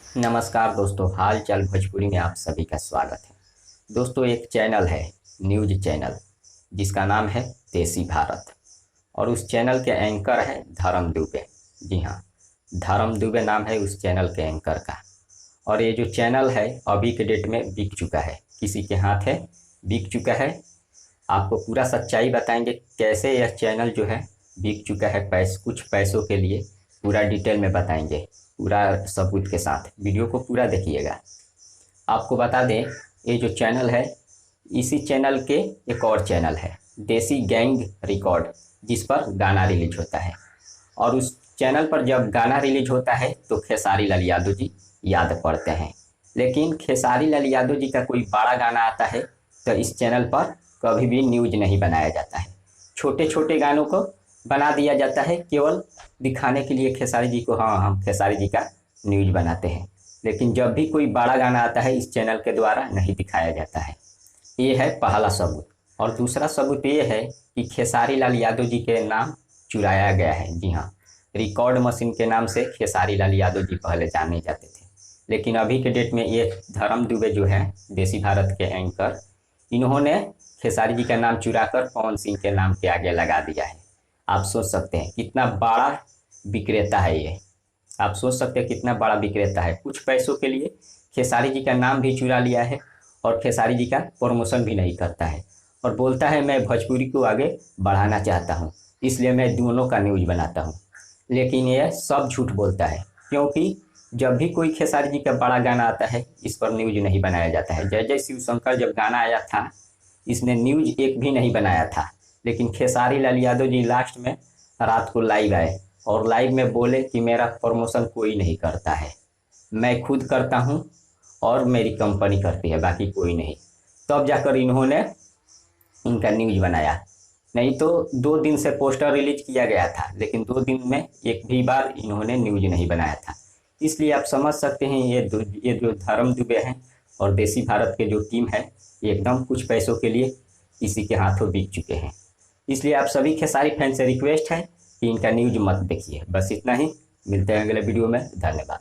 नमस्कार दोस्तों, हाल चाल भोजपुरी में आप सभी का स्वागत है। दोस्तों, एक चैनल है, न्यूज चैनल, जिसका नाम है देसी भारत। और उस चैनल के एंकर है धर्म दुबे। जी हाँ, धर्म दुबे नाम है उस चैनल के एंकर का। और ये जो चैनल है अभी के डेट में बिक चुका है, किसी के हाथ है, बिक चुका है। आपको पूरा सच्चाई बताएंगे कैसे यह चैनल जो है बिक चुका है, कुछ पैसों के लिए। पूरा डिटेल में बताएंगे, पूरा सबूत के साथ। वीडियो को पूरा देखिएगा। आपको बता दें, ये जो चैनल है, इसी चैनल के एक और चैनल है देसी गैंग रिकॉर्ड, जिस पर गाना रिलीज होता है। और उस चैनल पर जब गाना रिलीज होता है तो खेसारी लाल यादव जी याद पड़ते हैं। लेकिन खेसारी लाल यादव जी का कोई बड़ा गाना आता है तो इस चैनल पर कभी भी न्यूज नहीं बनाया जाता है। छोटे छोटे गानों को बना दिया जाता है, केवल दिखाने के लिए खेसारी जी को, हाँ हम खेसारी जी का न्यूज बनाते हैं। लेकिन जब भी कोई बड़ा गाना आता है इस चैनल के द्वारा नहीं दिखाया जाता है। ये है पहला सबूत। और दूसरा सबूत ये है कि खेसारी लाल यादव जी के नाम चुराया गया है। जी हाँ, रिकॉर्ड मशीन के नाम से खेसारी लाल यादव जी पहले जाने जाते थे। लेकिन अभी के डेट में ये धर्म दुबे जो है देसी भारत के एंकर, इन्होंने खेसारी जी का नाम चुराकर पवन सिंह के नाम के आगे लगा दिया है। आप सोच सकते हैं कितना बड़ा विक्रेता है ये। आप सोच सकते हैं कितना बड़ा विक्रेता है। कुछ पैसों के लिए खेसारी जी का नाम भी चुरा लिया है और खेसारी जी का प्रमोशन भी नहीं करता है। और बोलता है मैं भोजपुरी को आगे बढ़ाना चाहता हूँ, इसलिए मैं दोनों का न्यूज बनाता हूँ। लेकिन ये सब झूठ बोलता है, क्योंकि जब भी कोई खेसारी जी का बड़ा गाना आता है इस पर न्यूज नहीं बनाया जाता है। जय जय शिव शंकर जब गाना आया था, इसने न्यूज एक भी नहीं बनाया था। लेकिन खेसारी लाल यादव जी लास्ट में रात को लाइव आए और लाइव में बोले कि मेरा प्रमोशन कोई नहीं करता है, मैं खुद करता हूँ और मेरी कंपनी करती है, बाकी कोई नहीं। तब जाकर इन्होंने इनका न्यूज बनाया। नहीं तो 2 दिन से पोस्टर रिलीज किया गया था, लेकिन 2 दिन में एक भी बार इन्होंने न्यूज नहीं बनाया था। इसलिए आप समझ सकते हैं ये जो धर्म दुबे हैं और देसी भारत के जो टीम है, ये एकदम कुछ पैसों के लिए इसी के हाथों बिक चुके हैं। इसलिए आप सभी खेसारी फैन से रिक्वेस्ट है कि इनका न्यूज मत देखिए। बस इतना ही, मिलते हैं अगले वीडियो में। धन्यवाद।